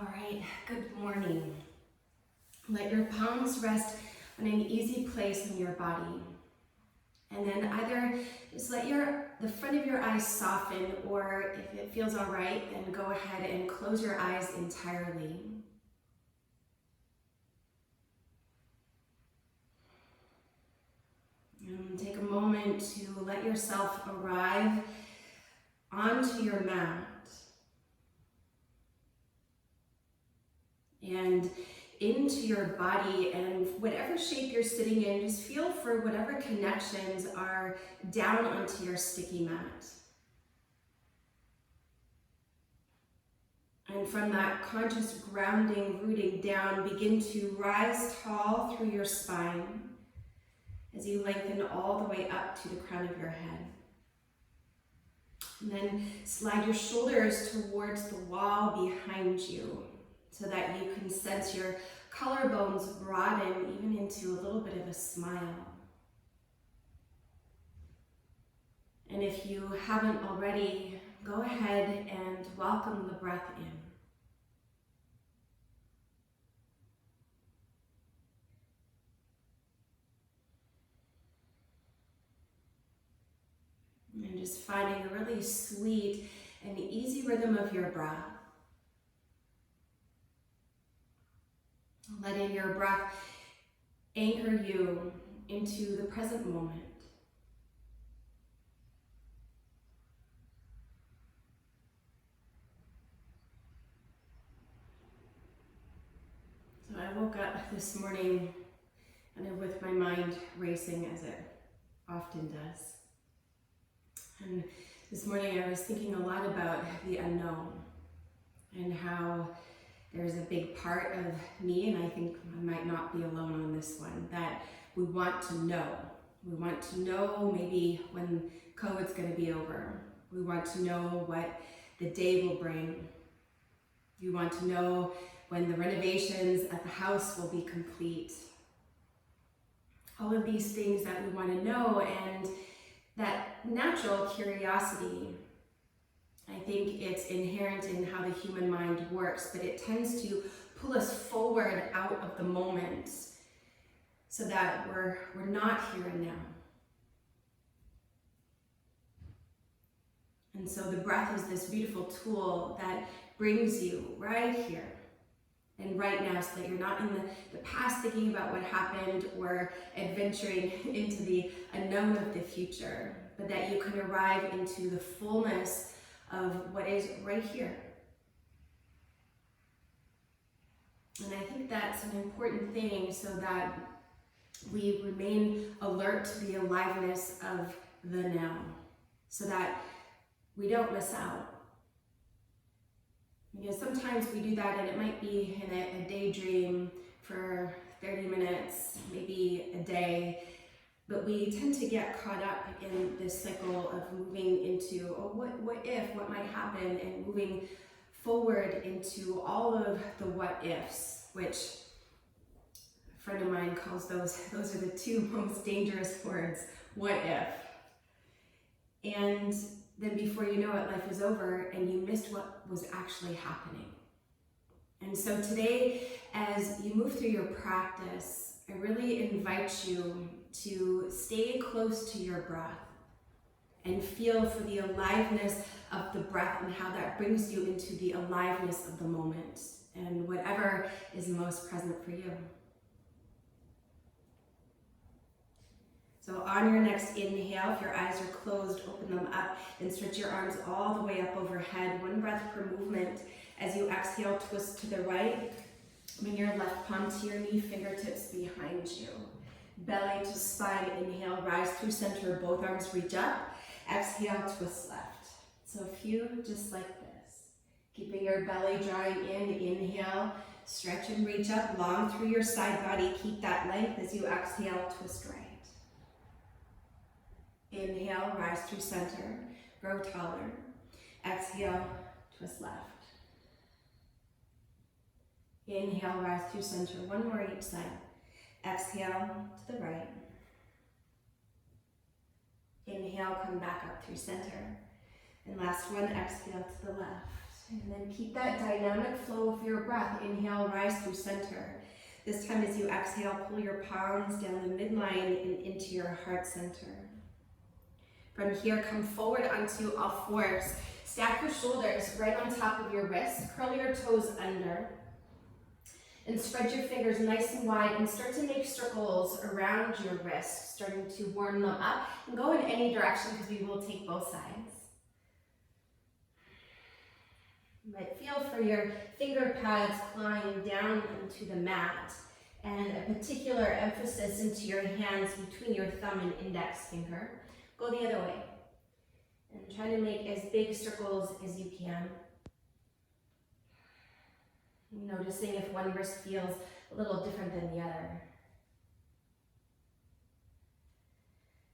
All right, good morning. Let your palms rest on an easy place in your body. And then either just let the front of your eyes soften, or if it feels all right, then go ahead and close your eyes entirely. And take a moment to let yourself arrive onto your mat. And into your body, and whatever shape you're sitting in, just feel for whatever connections are down onto your sticky mat. And from that conscious grounding, rooting down, begin to rise tall through your spine as you lengthen all the way up to the crown of your head. And then slide your shoulders towards the wall behind you, so that you can sense your collarbones broaden even into a little bit of a smile. And if you haven't already, go ahead and welcome the breath in. And just finding a really sweet and easy rhythm of your breath. Letting your breath anchor you into the present moment. So I woke up this morning and with my mind racing, as it often does. And this morning I was thinking a lot about the unknown and how there's a big part of me, and I think I might not be alone on this one, that we want to know. We want to know maybe when COVID's going to be over. We want to know what the day will bring. We want to know when the renovations at the house will be complete. All of these things that we want to know, and that natural curiosity, I think it's inherent in how the human mind works, but it tends to pull us forward out of the moment so that we're not here and now. And so the breath is this beautiful tool that brings you right here and right now, so that you're not in the past thinking about what happened or adventuring into the unknown of the future, but that you can arrive into the fullness of what is right here. And I think that's an important thing, so that we remain alert to the aliveness of the now, so that we don't miss out. Because sometimes we do that, and it might be in a daydream for 30 minutes, maybe a day, but we tend to get caught up in this cycle of moving into, what if, what might happen, and moving forward into all of the what ifs, which a friend of mine calls those are the two most dangerous words, what if. And then before you know it, life is over and you missed what was actually happening. And so today, as you move through your practice, I really invite you to stay close to your breath and feel for the aliveness of the breath and how that brings you into the aliveness of the moment and whatever is most present for you. So on your next inhale, if your eyes are closed, open them up and stretch your arms all the way up overhead. One breath per movement. As you exhale, twist to the right. Bring your left palm to your knee, fingertips behind you. Belly to spine, inhale, rise through center, both arms reach up. Exhale, twist left. So a few just like this. Keeping your belly drawing in, inhale, stretch and reach up, long through your side body. Keep that length as you exhale, twist right. Inhale, rise through center, grow taller. Exhale, twist left. Inhale, rise through center, one more each side. Exhale to the right. Inhale, come back up through center. And last one, exhale to the left. And then keep that dynamic flow of your breath. Inhale, rise through center. This time as you exhale, pull your palms down the midline and into your heart center. From here, come forward onto all fours. Stack your shoulders right on top of your wrists. Curl your toes under. And spread your fingers nice and wide and start to make circles around your wrists, starting to warm them up. And go in any direction because we will take both sides. You might feel for your finger pads climb down into the mat, and a particular emphasis into your hands between your thumb and index finger. Go the other way and try to make as big circles as you can. Noticing if one wrist feels a little different than the other.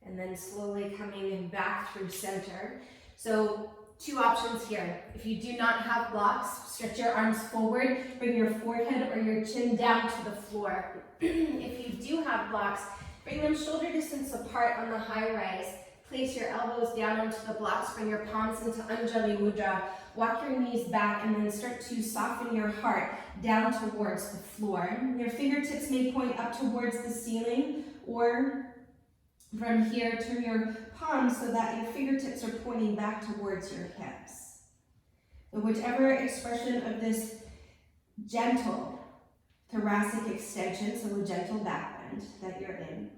And then slowly coming back through center. So 2 options here. If you do not have blocks, stretch your arms forward, bring your forehead or your chin down to the floor. If you do have blocks, bring them shoulder distance apart on the high rise. Place your elbows down onto the blocks, bring your palms into Anjali Mudra. Walk your knees back and then start to soften your heart down towards the floor. Your fingertips may point up towards the ceiling, or from here, turn your palms so that your fingertips are pointing back towards your hips. So whichever expression of this gentle thoracic extension, so a gentle back bend that you're in.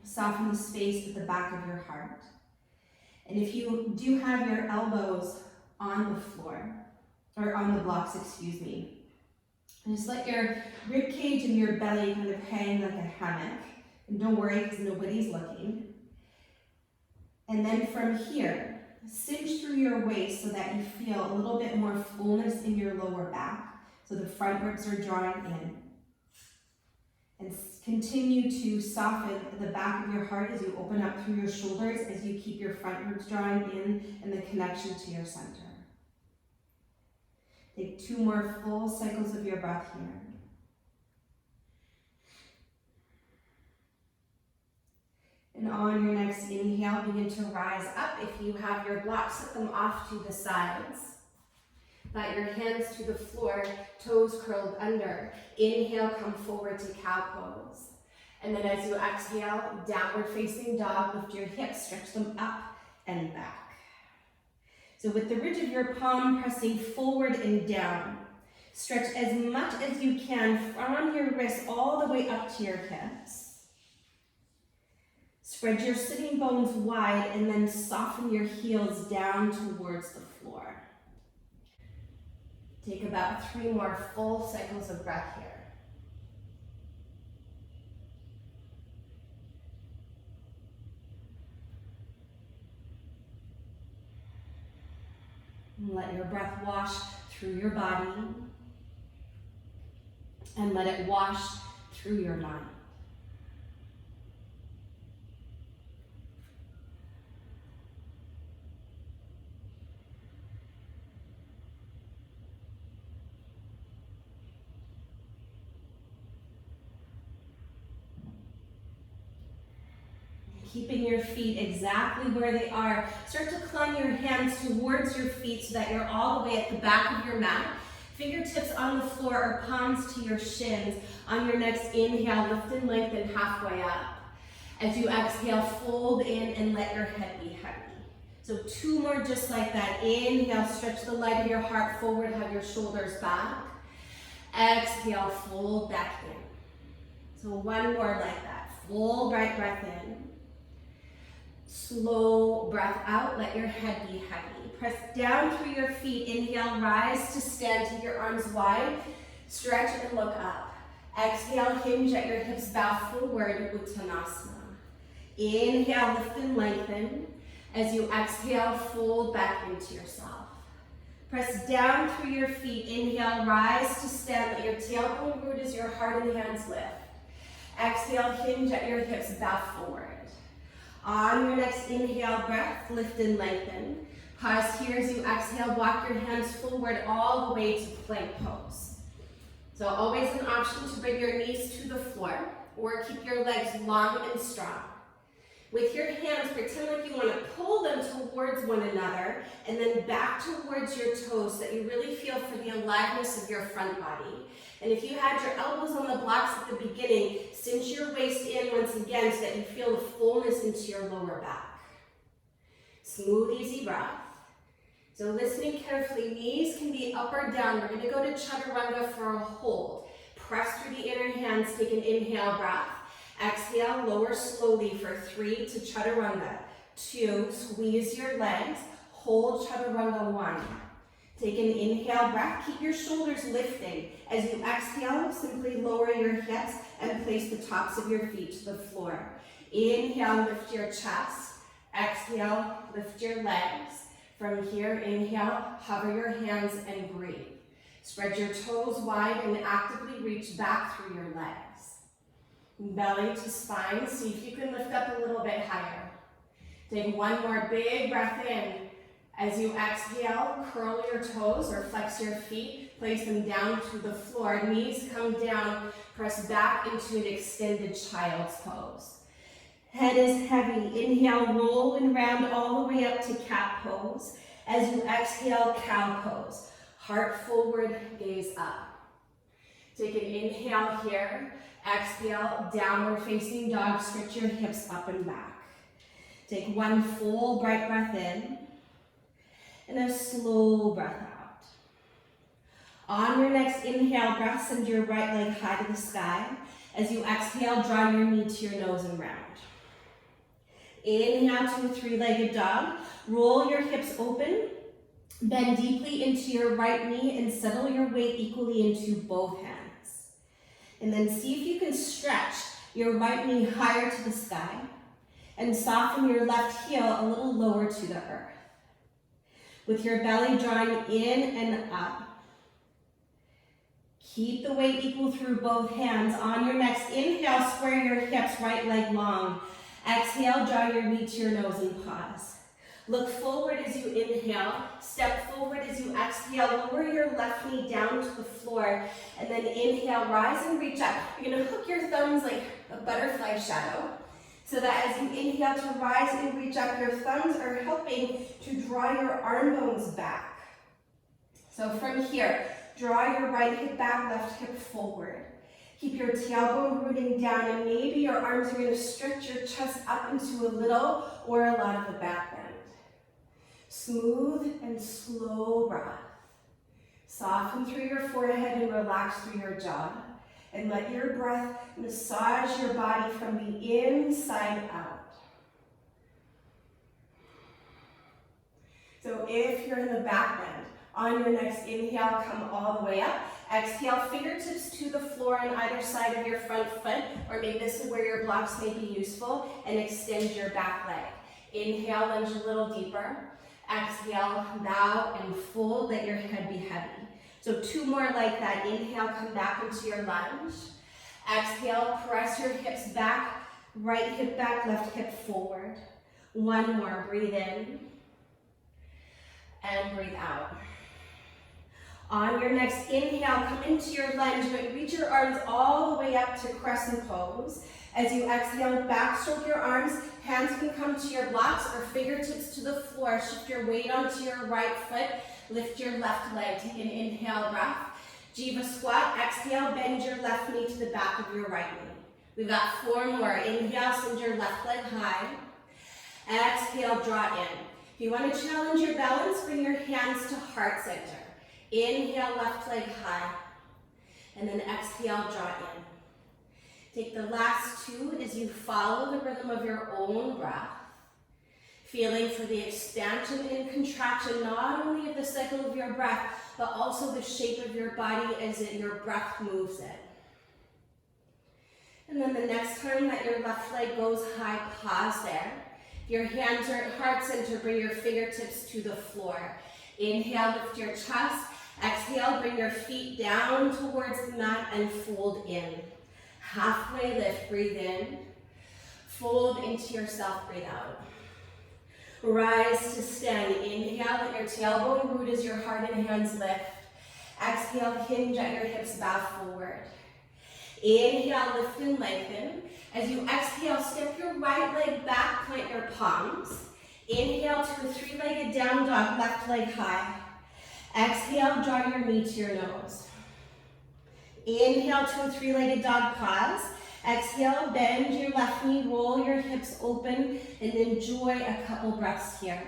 Soften the space at the back of your heart. And if you do have your elbows on the floor, or on the blocks, excuse me, just let your rib cage and your belly kind of hang like a hammock. And don't worry, because nobody's looking. And then from here, cinch through your waist so that you feel a little bit more fullness in your lower back. So the front ribs are drawing in. And continue to soften the back of your heart as you open up through your shoulders, as you keep your front ribs drawing in and the connection to your center. Take 2 more full cycles of your breath here. And on your next inhale, begin to rise up. If you have your blocks, set them off to the sides. Let your hands to the floor, toes curled under. Inhale, come forward to cow pose. And then as you exhale, downward facing dog, lift your hips, stretch them up and back. So with the ridge of your palm pressing forward and down, stretch as much as you can from your wrists all the way up to your hips. Spread your sitting bones wide and then soften your heels down towards the floor. Take about 3 more full cycles of breath here. And let your breath wash through your body and let it wash through your mind. Keeping your feet exactly where they are. Start to climb your hands towards your feet so that you're all the way at the back of your mat. Fingertips on the floor or palms to your shins. On your next inhale, lift and lengthen halfway up. As you exhale, fold in and let your head be heavy. So 2 more just like that. Inhale, stretch the light of your heart forward, have your shoulders back. Exhale, fold back in. So 1 more like that. Full right breath in. Slow breath out, let your head be heavy. Press down through your feet. Inhale, rise to stand, take your arms wide. Stretch and look up. Exhale, hinge at your hips, bow forward, Uttanasana. Inhale, lift and lengthen. As you exhale, fold back into yourself. Press down through your feet. Inhale, rise to stand, let your tailbone root as your heart and hands lift. Exhale, hinge at your hips, bow forward. On your next inhale breath, lift and lengthen. Pause here as you exhale, walk your hands forward all the way to plank pose. So always an option to bring your knees to the floor or keep your legs long and strong. With your hands, pretend like you want to pull them towards one another and then back towards your toes so that you really feel for the aliveness of your front body. And if you had your elbows on the blocks at the beginning, cinch your waist in once again so that you feel the fullness into your lower back. Smooth, easy breath. So listening carefully, knees can be up or down. We're going to go to chaturanga for a hold. Press through the inner hands, take an inhale breath. Exhale, lower slowly for 3 to chaturanga. 2, squeeze your legs, hold chaturanga 1. Take an inhale breath, keep your shoulders lifting. As you exhale, simply lower your hips and place the tops of your feet to the floor. Inhale, lift your chest. Exhale, lift your legs. From here, inhale, hover your hands and breathe. Spread your toes wide and actively reach back through your legs. Belly to spine, see if you can lift up a little bit higher. Take one more big breath in. As you exhale, curl your toes or flex your feet, place them down to the floor. Knees come down, press back into an extended child's pose. Head is heavy. Inhale, roll and round all the way up to cat pose. As you exhale, cow pose. Heart forward, gaze up. Take an inhale here. Exhale, downward facing dog. Stretch your hips up and back. Take one full bright breath in and a slow breath out. On your next inhale breath, send your right leg high to the sky. As you exhale, draw your knee to your nose and round. Inhale to a 3-legged dog. Roll your hips open. Bend deeply into your right knee and settle your weight equally into both hands. And then see if you can stretch your right knee higher to the sky and soften your left heel a little lower to the earth. With your belly drawing in and up, keep the weight equal through both hands. On your next inhale, square your hips, right leg long. Exhale, draw your knee to your nose and pause. Look forward as you inhale, step forward as you exhale, lower your left knee down to the floor, and then inhale, rise and reach up. You're gonna hook your thumbs like a butterfly shadow, so that as you inhale to rise and reach up, your thumbs are helping to draw your arm bones back. So from here, draw your right hip back, left hip forward. Keep your tailbone rooting down, and maybe your arms are gonna stretch your chest up into a little or a lot of a back bend. Smooth and slow breath. Soften through your forehead and relax through your jaw. And let your breath massage your body from the inside out. So if you're in the back bend, on your next inhale, come all the way up. Exhale, fingertips to the floor on either side of your front foot, or maybe this is where your blocks may be useful, and extend your back leg. Inhale, lunge a little deeper. Exhale, bow and fold, let your head be heavy. So 2 more like that. Inhale, come back into your lunge. Exhale, press your hips back, right hip back, left hip forward. 1 more, breathe in and breathe out. On your next inhale, come into your lunge, but reach your arms all the way up to crescent pose. As you exhale, backstroke your arms, hands can come to your blocks or fingertips to the floor. Shift your weight onto your right foot, lift your left leg. Take an inhale breath. Jiva squat, exhale, bend your left knee to the back of your right knee. We've got 4 more. Inhale, send your left leg high. Exhale, draw in. If you want to challenge your balance, bring your hands to heart center. Inhale, left leg high. And then exhale, draw in. Take the last 2 as you follow the rhythm of your own breath, feeling for the expansion and contraction, not only of the cycle of your breath, but also the shape of your body as your breath moves it. And then the next time that your left leg goes high, pause there. If your hands are at heart center, bring your fingertips to the floor. Inhale, lift your chest. Exhale, bring your feet down towards the mat and fold in. Halfway lift, breathe in. Fold into yourself, breathe out. Rise to stand. Inhale, let your tailbone root as your heart and hands lift. Exhale, hinge at your hips, bow forward. Inhale, lift and lengthen. As you exhale, step your right leg back, plant your palms. Inhale to a three-legged down dog, left leg high. Exhale, draw your knee to your nose. Inhale to a three-legged dog, pause. Exhale, bend your left knee, roll your hips open, and enjoy a couple breaths here.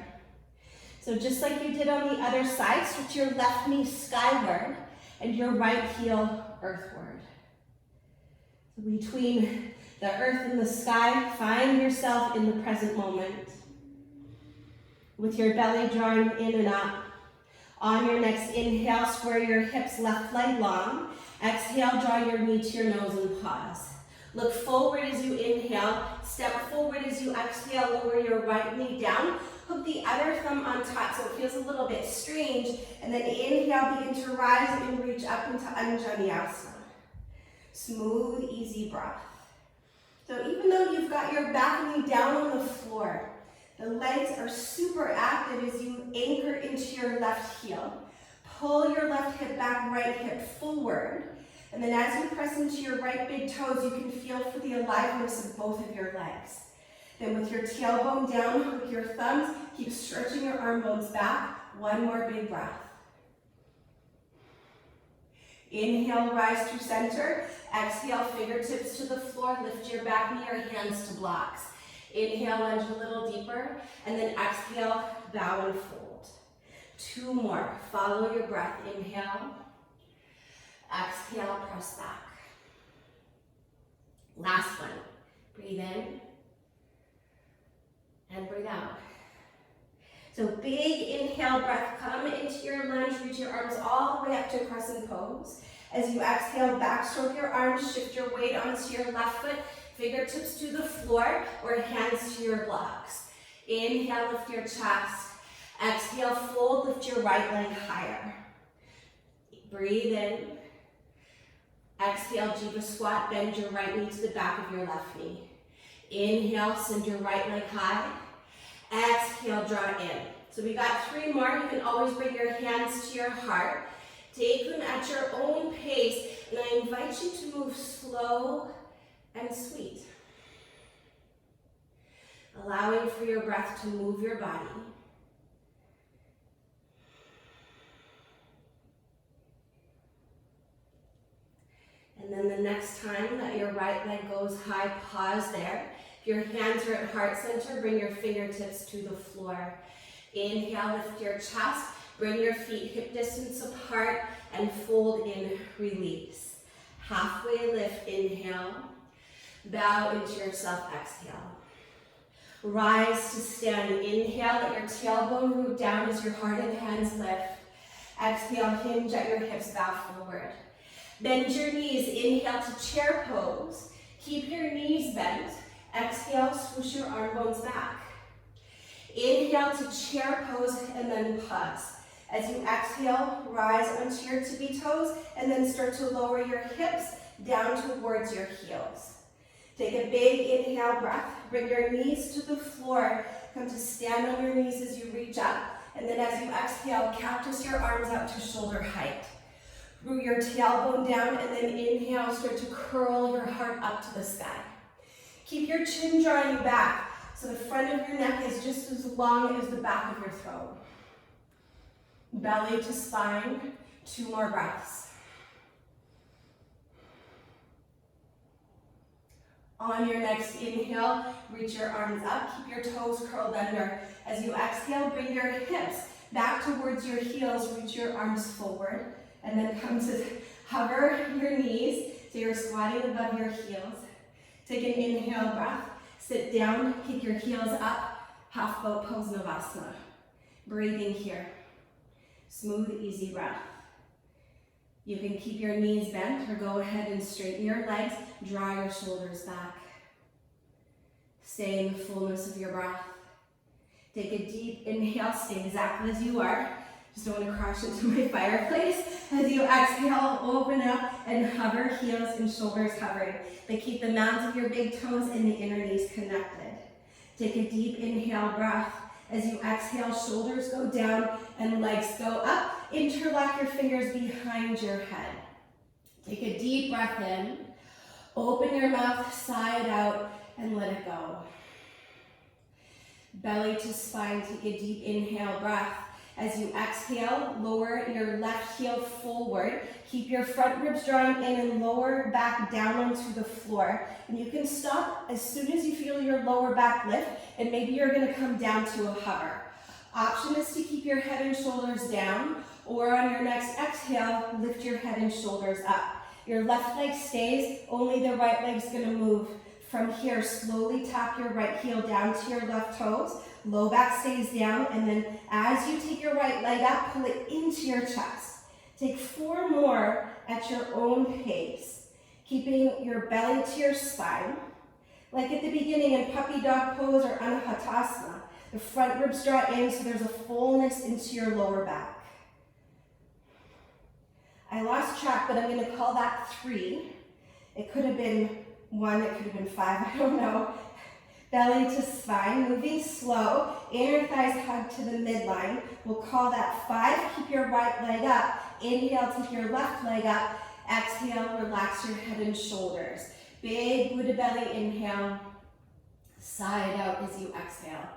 So just like you did on the other side, switch your left knee skyward and your right heel earthward. So between the earth and the sky, find yourself in the present moment. With your belly drawing in and up. On your next inhale, square your hips left leg long. Exhale, draw your knee to your nose and pause. Look forward as you inhale. Step forward as you exhale. Lower your right knee down. Hook the other thumb on top so it feels a little bit strange. And then inhale, begin to rise and reach up into Anjaneyasana. Smooth, easy breath. So even though you've got your back knee down on the floor, the legs are super active as you anchor into your left heel. Pull your left hip back, right hip forward. And then as you press into your right big toes, you can feel for the aliveness of both of your legs. Then with your tailbone down, hook your thumbs, keep stretching your arm bones back. One more big breath. Inhale, rise to center. Exhale, fingertips to the floor. Lift your back knee or hands to blocks. Inhale, lunge a little deeper. And then exhale, bow and fold. Two more. Follow your breath. Inhale. Exhale, press back. Last one. Breathe in. And breathe out. So big inhale breath, come into your lunge, reach your arms all the way up to crescent pose. As you exhale, backstroke your arms, shift your weight onto your left foot, fingertips to the floor or hands to your blocks. Inhale, lift your chest. Exhale, fold, lift your right leg higher. Breathe in. Exhale, Jiva squat, bend your right knee to the back of your left knee. Inhale, send your right leg high. Exhale, draw in. So we got three more. You can always bring your hands to your heart. Take them at your own pace, and I invite you to move slow and sweet. Allowing for your breath to move your body. And then the next time that your right leg goes high, pause there. If your hands are at heart center, bring your fingertips to the floor. Inhale, lift your chest. Bring your feet hip distance apart and fold in, release. Halfway lift, inhale. Bow into yourself, exhale. Rise to stand. Inhale, let your tailbone root down as your heart and hands lift. Exhale, hinge at your hips, bow forward. Bend your knees, inhale to chair pose. Keep your knees bent. Exhale, swoosh your arm bones back. Inhale to chair pose and then pause. As you exhale, rise onto your tippy toes and then start to lower your hips down towards your heels. Take a big inhale breath. Bring your knees to the floor. Come to stand on your knees as you reach up. And then as you exhale, cactus your arms out to shoulder height. Root your tailbone down and then inhale, start to curl your heart up to the sky. Keep your chin drawing back so the front of your neck is just as long as the back of your throat. Belly to spine, 2 more breaths. On your next inhale, reach your arms up, keep your toes curled under. As you exhale, bring your hips back towards your heels, reach your arms forward, and then come to hover your knees so you're squatting above your heels. Take an inhale breath, sit down, kick your heels up, half boat pose Navasana. Breathing here. Smooth, easy breath. You can keep your knees bent or go ahead and straighten your legs, draw your shoulders back. Stay in the fullness of your breath. Take a deep inhale, stay exactly as you are. Just don't want to crash into my fireplace. As you exhale, open up and hover, heels and shoulders hovering. But keep the mounds of your big toes and the inner knees connected. Take a deep inhale breath. As you exhale, shoulders go down and legs go up. Interlock your fingers behind your head. Take a deep breath in. Open your mouth, sigh it out, and let it go. Belly to spine, take a deep inhale breath. As you exhale, lower your left heel forward. Keep your front ribs drawing in and lower back down onto the floor. And you can stop as soon as you feel your lower back lift, and maybe you're gonna come down to a hover. Option is to keep your head and shoulders down, or on your next exhale, lift your head and shoulders up. Your left leg stays, only the right leg's gonna move. From here, slowly tap your right heel down to your left toes. Low back stays down, and then as you take your right leg up, pull it into your chest. Take 4 more at your own pace, keeping your belly to your spine. Like at the beginning in puppy dog pose or anahatasana, the front ribs draw in so there's a fullness into your lower back. I lost track, but I'm going to call that 3. It could have been 1, it could have been 5, I don't know. Belly to spine, moving slow. Inner thighs hug to the midline. We'll call that 5. Keep your right leg up. Inhale, take your left leg up. Exhale, relax your head and shoulders. Big Buddha belly inhale. Sigh it out as you exhale.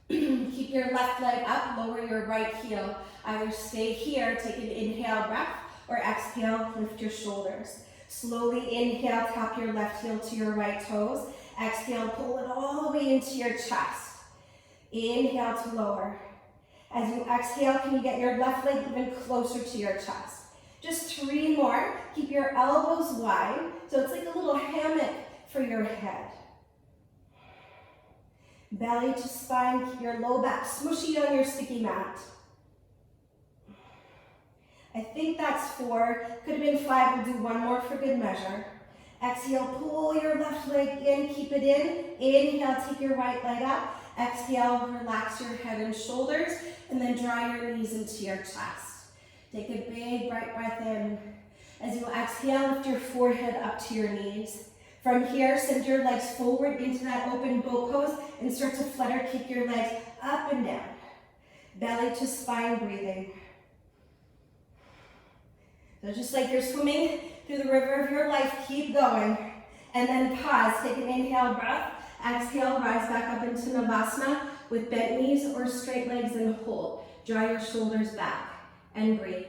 Keep your left leg up, lower your right heel. Either stay here, take an inhale breath, or exhale, lift your shoulders. Slowly inhale, tap your left heel to your right toes. Exhale, pull it all the way into your chest. Inhale to lower. As you exhale, can you get your left leg even closer to your chest? Just 3 more. Keep your elbows wide, so it's like a little hammock for your head. Belly to spine, keep your low back smushy on your sticky mat. I think that's 4. Could have been 5. We'll do 1 more for good measure. Exhale, pull your left leg in, keep it in. Inhale, take your right leg up. Exhale, relax your head and shoulders, and then draw your knees into your chest. Take a big, bright breath in. As you exhale, lift your forehead up to your knees. From here, send your legs forward into that open boat pose and start to flutter. Keep your legs up and down. Belly to spine breathing. So just like you're swimming through the river of your life, keep going. And then pause, take an inhale breath. Exhale, rise back up into Namaste with bent knees or straight legs and hold. Draw your shoulders back and breathe.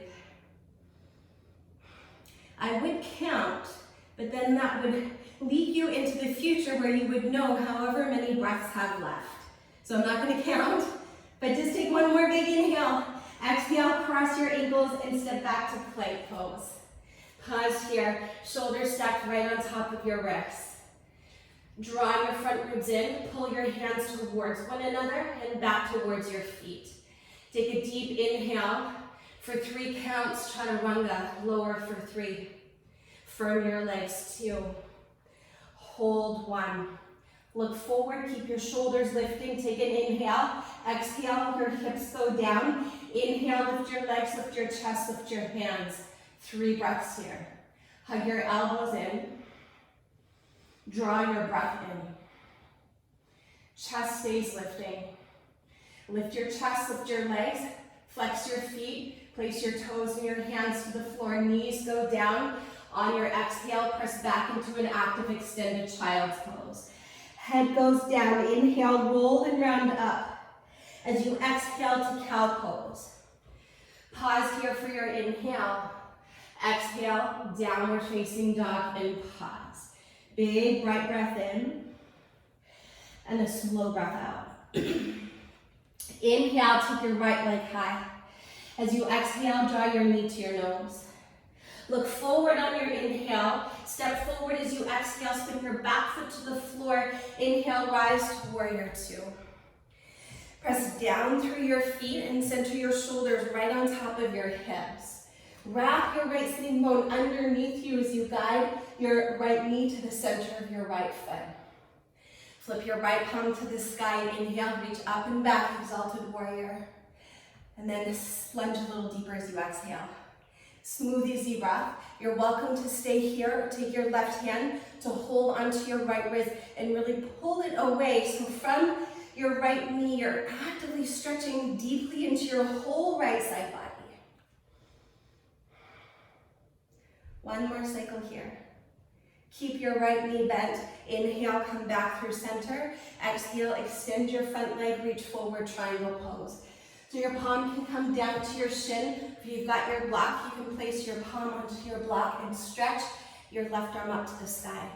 I would count, but then that would lead you into the future where you would know however many breaths have left. So I'm not going to count, but just take 1 more big inhale. Exhale, cross your ankles and step back to plank pose. Pause here, shoulders stacked right on top of your wrists. Draw your front ribs in, pull your hands towards one another and back towards your feet. Take a deep inhale. For 3 counts, chaturanga, lower for 3. Firm your legs, 2. Hold 1. Look forward, keep your shoulders lifting. Take an inhale. Exhale, your hips go down. Inhale, lift your legs, lift your chest, lift your hands. 3 breaths here. Hug your elbows in. Draw your breath in. Chest stays lifting. Lift your chest, lift your legs, flex your feet, place your toes and your hands to the floor, knees go down. On your exhale, press back into an active extended child's pose. Head goes down, inhale, roll and round up. As you exhale to cow pose. Pause here for your inhale. Exhale, downward facing dog and pause. Big bright breath in and a slow breath out. Inhale, take your right leg high. As you exhale, draw your knee to your nose. Look forward on your inhale. Step forward as you exhale. Spin your back foot to the floor. Inhale, rise to warrior 2. Press down through your feet and center your shoulders right on top of your hips. Wrap your right sitting bone underneath you as you guide your right knee to the center of your right foot. Flip your right palm to the sky. Inhale, reach up and back, exalted warrior. And then plunge a little deeper as you exhale. Smooth, easy breath. You're welcome to stay here or take your left hand to hold onto your right wrist and really pull it away. So from your right knee, you're actively stretching deeply into your whole right side body. 1 more cycle here. Keep your right knee bent. Inhale, come back through center. Exhale, extend your front leg, reach forward, triangle pose. So your palm can come down to your shin. If you've got your block, you can place your palm onto your block and stretch your left arm up to the sky.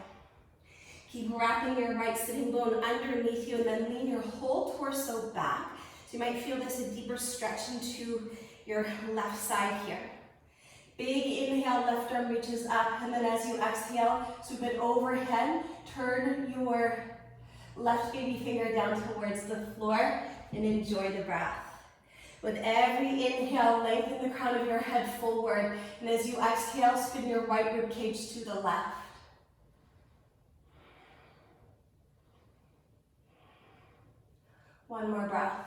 Keep wrapping your right sitting bone underneath you and then lean your whole torso back. So you might feel this a deeper stretch into your left side here. Big inhale, left arm reaches up, and then as you exhale, swoop it overhead, turn your left baby finger down towards the floor and enjoy the breath. With every inhale, lengthen the crown of your head forward, and as you exhale, spin your right rib cage to the left. One more breath.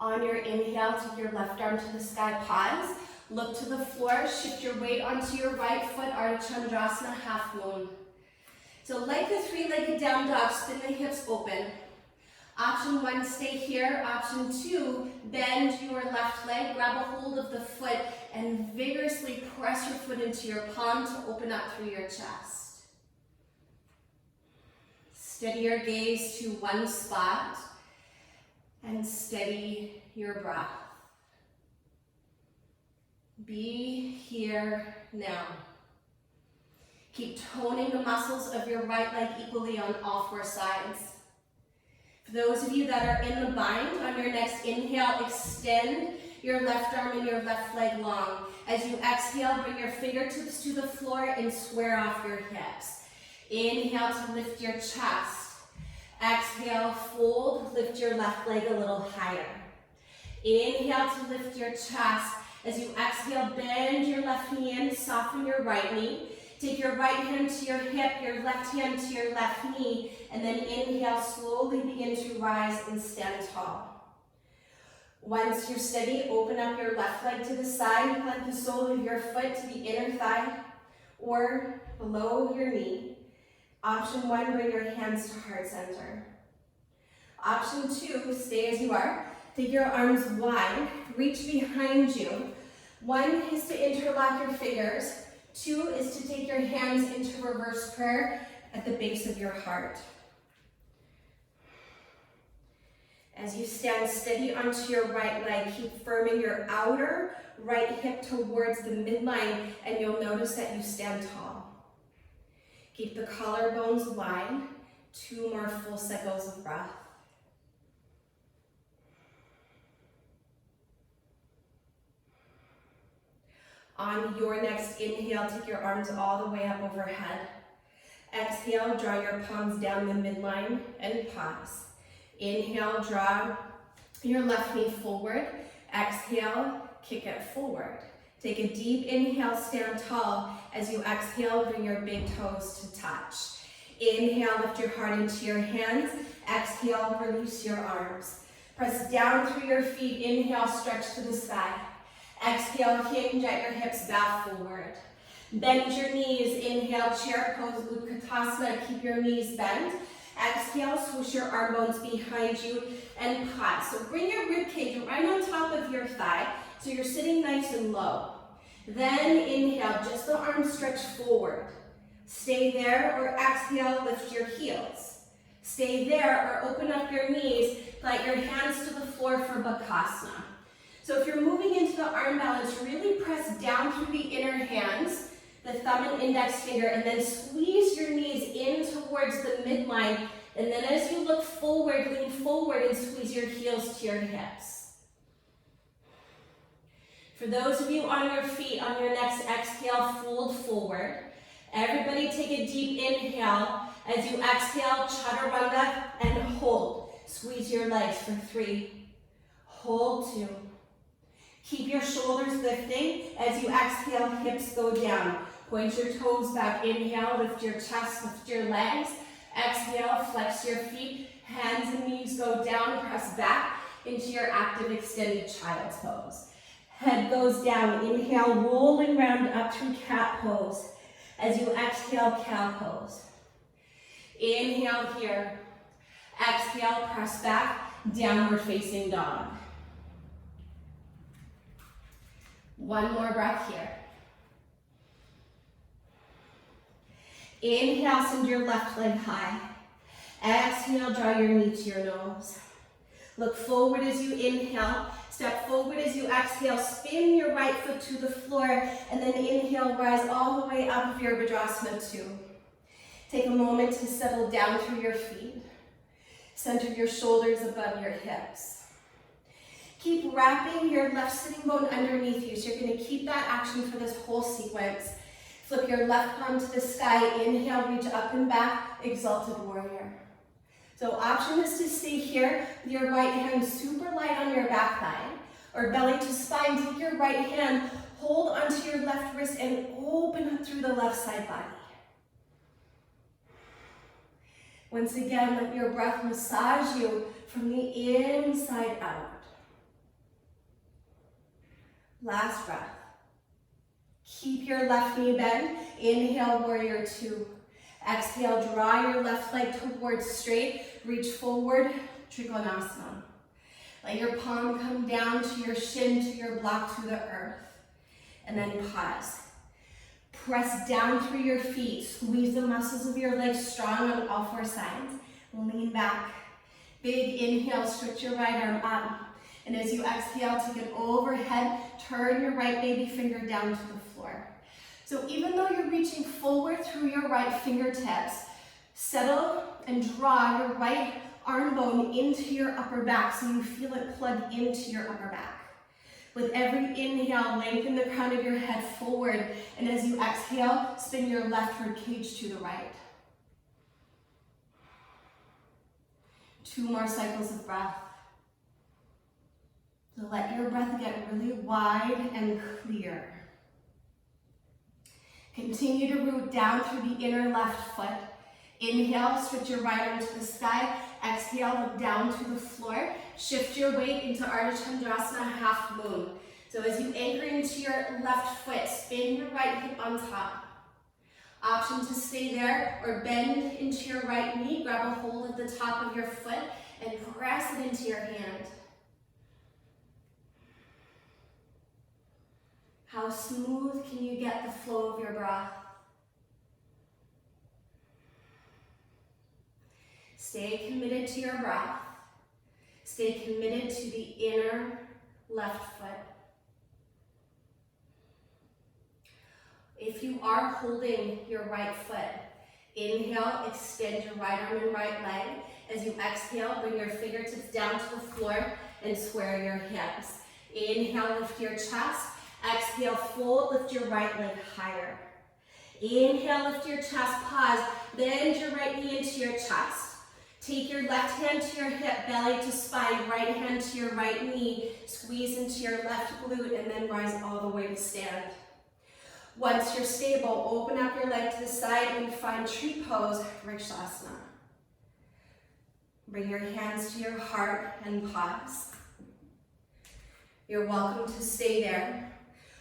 On your inhale, take your left arm to the sky, pause, look to the floor, shift your weight onto your right foot, Ardha Chandrasana, half moon. So like the three-legged down dog, spin the hips open. Option 1, stay here. Option 2, bend your left leg, grab a hold of the foot, and vigorously press your foot into your palm to open up through your chest. Steady your gaze to one spot, and steady your breath. Be here now. Keep toning the muscles of your right leg equally on all four sides. For those of you that are in the bind, on your next inhale, extend your left arm and your left leg long. As you exhale, bring your fingertips to the floor and square off your hips. Inhale to lift your chest. Exhale, fold, lift your left leg a little higher. Inhale to lift your chest. As you exhale, bend your left knee in, soften your right knee. Take your right hand to your hip, your left hand to your left knee, and then inhale, slowly begin to rise and stand tall. Once you're steady, open up your left leg to the side, plant the sole of your foot to the inner thigh or below your knee. Option 1, bring your hands to heart center. Option 2, stay as you are. Take your arms wide, reach behind you. 1 is to interlock your fingers. 2 is to take your hands into reverse prayer at the base of your heart. As you stand steady onto your right leg, keep firming your outer right hip towards the midline, and you'll notice that you stand tall. Keep the collarbones wide. 2 more full cycles of breath. On your next inhale, take your arms all the way up overhead. Exhale, draw your palms down the midline and pause. Inhale, draw your left knee forward. Exhale, kick it forward. Take a deep inhale, stand tall. As you exhale, bring your big toes to touch. Inhale, lift your heart into your hands. Exhale, release your arms. Press down through your feet. Inhale, stretch to the sky. Exhale, hinge at your hips, bow forward. Bend your knees. Inhale, chair pose, Utkatasana. Keep your knees bent. Exhale, swoosh your arm bones behind you and pause. So bring your rib cage right on top of your thigh so you're sitting nice and low. Then inhale, just the arms stretch forward. Stay there, or exhale, lift your heels. Stay there or open up your knees, plant your hands to the floor for Bakasana. So if you're moving into the arm balance, really press down through the inner hands, the thumb and index finger, and then squeeze your knees in towards the midline. And then as you look forward, lean forward and squeeze your heels to your hips. For those of you on your feet, on your next exhale, fold forward. Everybody take a deep inhale. As you exhale, chaturanga and hold. Squeeze your legs for 3. Hold 2. Keep your shoulders lifting. As you exhale, hips go down. Point your toes back. Inhale, lift your chest, lift your legs. Exhale, flex your feet. Hands and knees go down. Press back into your active extended child's pose. Head goes down. Inhale, rolling round up through cat pose. As you exhale, cow pose. Inhale here. Exhale, press back, downward facing dog. 1 more breath here. Inhale, send your left leg high. Exhale, draw your knee to your nose. Look forward as you inhale. Step forward as you exhale. Spin your right foot to the floor. And then inhale, rise all the way up of your Virabhadrasana 2. Take a moment to settle down through your feet. Center your shoulders above your hips. Keep wrapping your left sitting bone underneath you. So you're going to keep that action for this whole sequence. Flip your left palm to the sky. Inhale, reach up and back. Exalted warrior. So option is to stay here with your right hand super light on your back thigh. Or belly to spine. Take your right hand, hold onto your left wrist and open up through the left side body. Once again, let your breath massage you from the inside out. Last breath. Keep your left knee bent. Inhale, warrior 2. Exhale, draw your left leg towards straight. Reach forward, Trikonasana. Let your palm come down to your shin, to your block, to the earth. And then pause. Press down through your feet. Squeeze the muscles of your legs strong on all 4 sides. Lean back. Big inhale, stretch your right arm up. And as you exhale, take it overhead. Turn your right baby finger down to the floor. So even though you're reaching forward through your right fingertips, settle and draw your right arm bone into your upper back so you feel it plug into your upper back. With every inhale, lengthen the crown of your head forward. And as you exhale, spin your left rib cage to the right. 2 more cycles of breath. So let your breath get really wide and clear. Continue to root down through the inner left foot. Inhale, stretch your right arm to the sky. Exhale, look down to the floor. Shift your weight into Ardha Chandrasana, half moon. So as you anchor into your left foot, spin your right hip on top. Option to stay there or bend into your right knee. Grab a hold at the top of your foot and press it into your hand. How smooth can you get the flow of your breath? Stay committed to your breath. Stay committed to the inner left foot. If you are holding your right foot, inhale, extend your right arm and right leg. As you exhale, bring your fingertips down to the floor and square your hips. Inhale, lift your chest. Exhale, fold, lift your right leg higher. Inhale, lift your chest, pause. Bend your right knee into your chest. Take your left hand to your hip, belly to spine, right hand to your right knee. Squeeze into your left glute and then rise all the way to stand. Once you're stable, open up your leg to the side and find tree pose, Vrikshasana. Bring your hands to your heart and pause. You're welcome to stay there.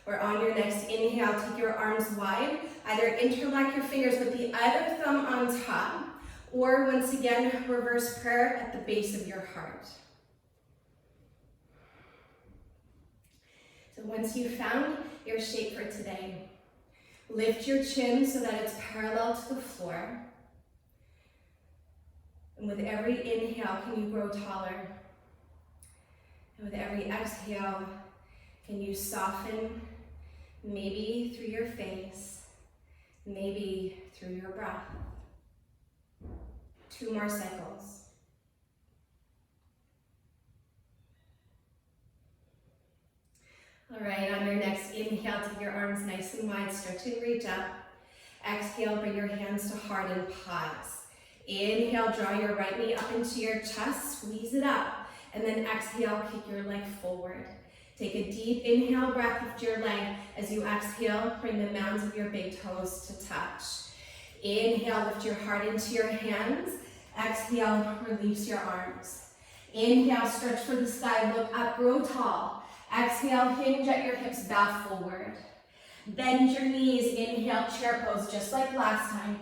Or on your next inhale, take your arms wide. Either interlock your fingers with the other thumb on top, or once again, reverse prayer at the base of your heart. So once you've found your shape for today, lift your chin so that it's parallel to the floor. And with every inhale, can you grow taller? And with every exhale, can you soften, maybe through your face, maybe through your breath. 2 more cycles. All right, on your next inhale, take your arms nice and wide, stretch and reach up. Exhale, bring your hands to heart and pause. Inhale, draw your right knee up into your chest, squeeze it up. And then exhale, kick your leg forward. Take a deep inhale, breath, lift your leg. As you exhale, bring the mounds of your big toes to touch. Inhale, lift your heart into your hands. Exhale, release your arms. Inhale, stretch for the sky, look up, grow tall. Exhale, hinge at your hips, bow forward. Bend your knees, inhale, chair pose, just like last time.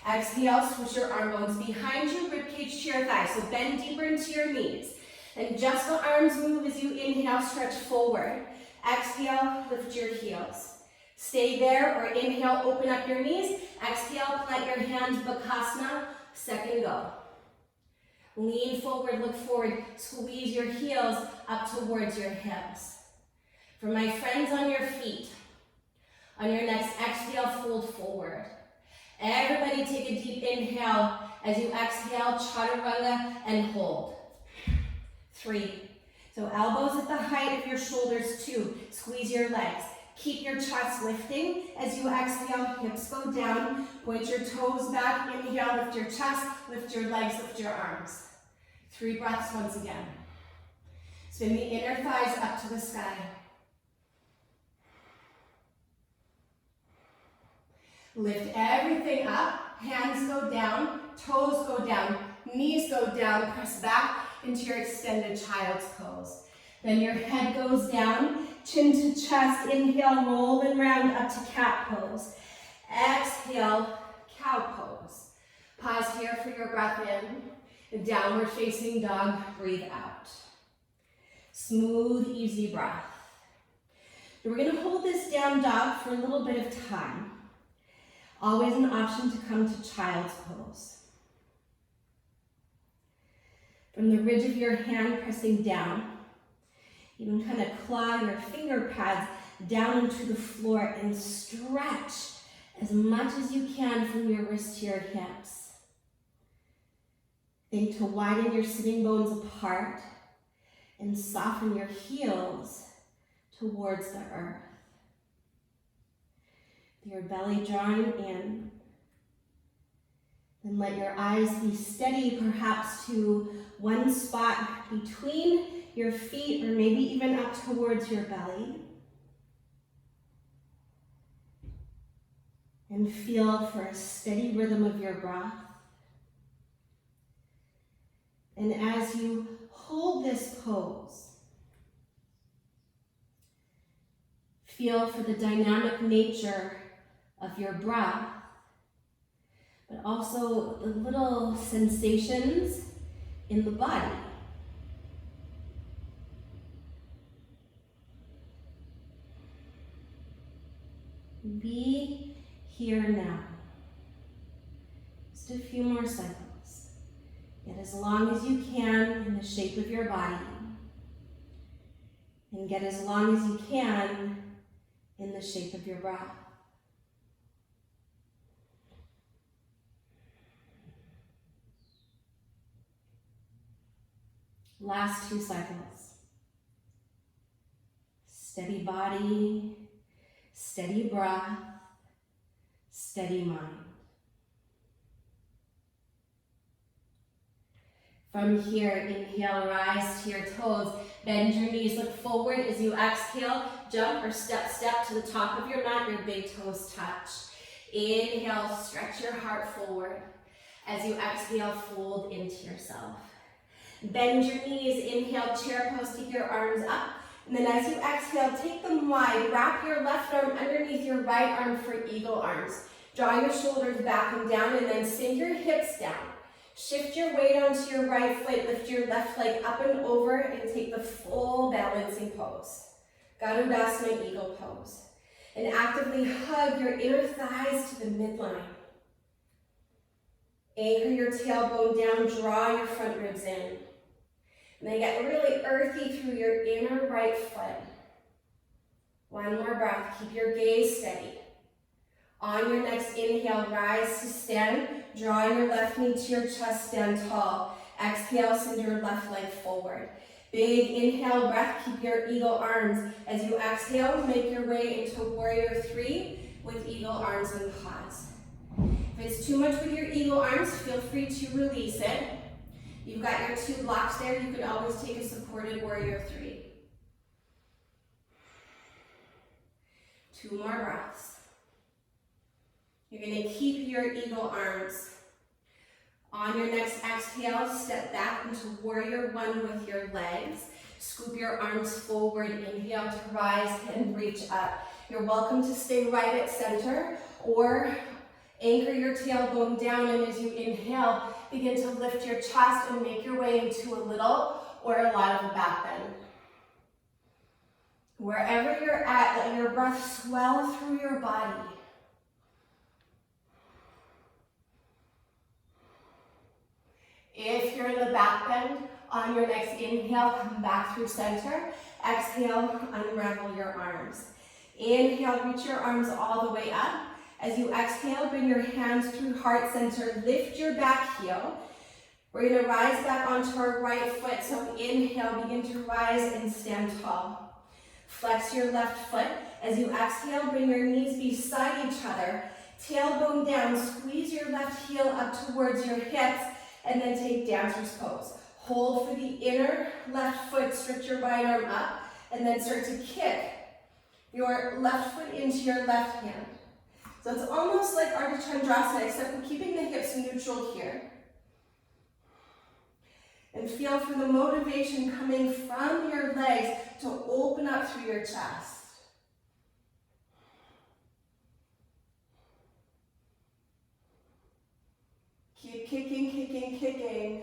Exhale, switch your arm bones behind you, ribcage to your thighs. So bend deeper into your knees. And just the arms move as you inhale, stretch forward. Exhale, lift your heels. Stay there, or inhale, open up your knees. Exhale, plant your hands, Bakasana, second go. Lean forward, look forward, squeeze your heels up towards your hips. For my friends on your feet, on your next exhale, fold forward. Everybody take a deep inhale as you exhale, chaturanga, and hold. 3. So elbows at the height of your shoulders. 2. Squeeze your legs. Keep your chest lifting. As you exhale, hips go down. Point your toes back. Inhale, lift your chest, lift your legs, lift your arms. 3 breaths once again. Spin the inner thighs up to the sky. Lift everything up. Hands go down, toes go down, knees go down. Press back into your extended child's pose. Then your head goes down, chin to chest. Inhale, roll and round up to cat pose. Exhale, cow pose. Pause here for your breath in. Downward facing dog, breathe out. Smooth, easy breath. We're going to hold this down dog for a little bit of time. Always an option to come to child's pose. From the ridge of your hand pressing down, you can kind of claw your finger pads down into the floor and stretch as much as you can from your wrist to your hips. Think to widen your sitting bones apart and soften your heels towards the earth. Your belly drawing in. Then let your eyes be steady, perhaps to one spot between your feet or maybe even up towards your belly. And feel for a steady rhythm of your breath. And as you hold this pose, feel for the dynamic nature of your breath, but also the little sensations in the body. Be here now. Just a few more cycles. Get as long as you can in the shape of your body. And get as long as you can in the shape of your breath. Last 2 cycles. Steady body, steady breath, steady mind. From here, inhale, rise to your toes. Bend your knees, look forward as you exhale. Jump or step to the top of your mat, your big toes touch. Inhale, stretch your heart forward. As you exhale, fold into yourself. Bend your knees, inhale, chair pose, take your arms up. And then as you exhale, take them wide. Wrap your left arm underneath your right arm for eagle arms. Draw your shoulders back and down, and then sink your hips down. Shift your weight onto your right foot, lift your left leg up and over, and take the full balancing pose. Garudasana, eagle pose. And actively hug your inner thighs to the midline. Anchor your tailbone down, draw your front ribs in. And then get really earthy through your inner right foot. One more breath, keep your gaze steady. On your next inhale, rise to stand. Draw your left knee to your chest, stand tall. Exhale, send your left leg forward. Big inhale breath, keep your eagle arms. As you exhale, make your way into warrior 3 with eagle arms and pause. If it's too much with your eagle arms, feel free to release it. You've got your 2 blocks there. You could always take a supported warrior 3. 2 more breaths. You're going to keep your eagle arms. On your next exhale, step back into warrior 1 with your legs. Scoop your arms forward. Inhale to rise and reach up. You're welcome to stay right at center or anchor your tailbone down, and as you inhale, begin to lift your chest and make your way into a little or a lot of a back bend. Wherever you're at, let your breath swell through your body. If you're in the back bend, on your next inhale, come back through center. Exhale, unravel your arms. Inhale, reach your arms all the way up. As you exhale, bring your hands through heart center. Lift your back heel. We're going to rise back onto our right foot. So inhale, begin to rise and stand tall. Flex your left foot. As you exhale, bring your knees beside each other. Tailbone down. Squeeze your left heel up towards your hips. And then take dancer's pose. Hold for the inner left foot. Stretch your right arm up. And then start to kick your left foot into your left hand. So it's almost like Ardha Chandrasana, except we're keeping the hips neutral here. And feel for the motivation coming from your legs to open up through your chest. Keep kicking, kicking, kicking.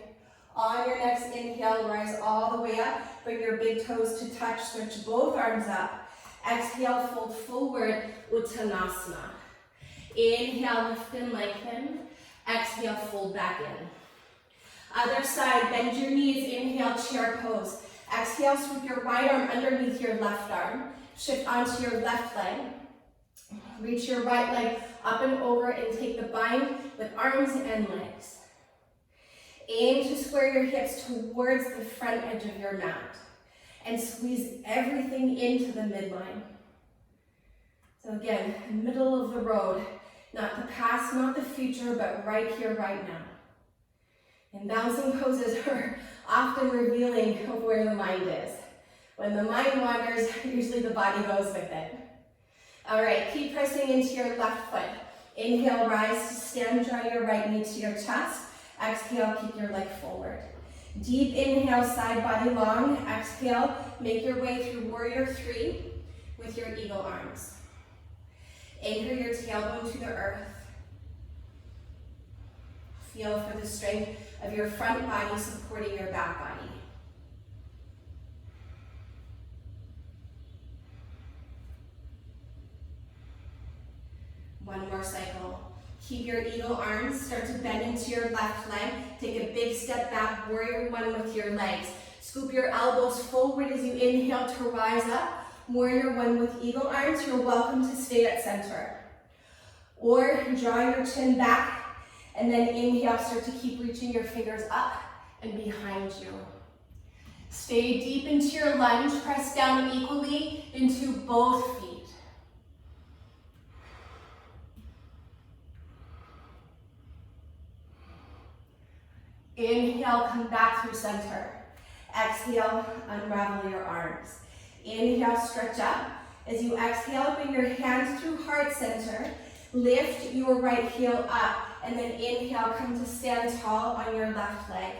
On your next inhale, rise all the way up. Bring your big toes to touch. Stretch both arms up. Exhale, fold forward, Uttanasana. Inhale, lift and lengthen. Exhale, fold back in. Other side, bend your knees. Inhale, chair pose. Exhale, sweep your right arm underneath your left arm. Shift onto your left leg. Reach your right leg up and over and take the bind with arms and legs. Aim to square your hips towards the front edge of your mat and squeeze everything into the midline. So again, middle of the road, not the past, not the future, but right here, right now. And bouncing poses are often revealing of where the mind is. When the mind wanders, usually the body goes with it. All right, keep pressing into your left foot. Inhale, rise to stand, draw your right knee to your chest. Exhale, kick your leg forward. Deep inhale, side body long. Exhale, make your way through warrior three with your eagle arms. Anchor your tailbone to the earth. Feel for the strength of your front body supporting your back body. One more cycle. Keep your eagle arms, start to bend into your left leg. Take a big step back, warrior one with your legs. Scoop your elbows forward as you inhale to rise up. Warrior one with eagle arms, you're welcome to stay at center. Or draw your chin back and then inhale, start to keep reaching your fingers up and behind you. Stay deep into your lunge, press down equally into both feet. Inhale, come back through center. Exhale, unravel your arms. Inhale, stretch up. As you exhale, bring your hands through heart center. Lift your right heel up, and then inhale, come to stand tall on your left leg.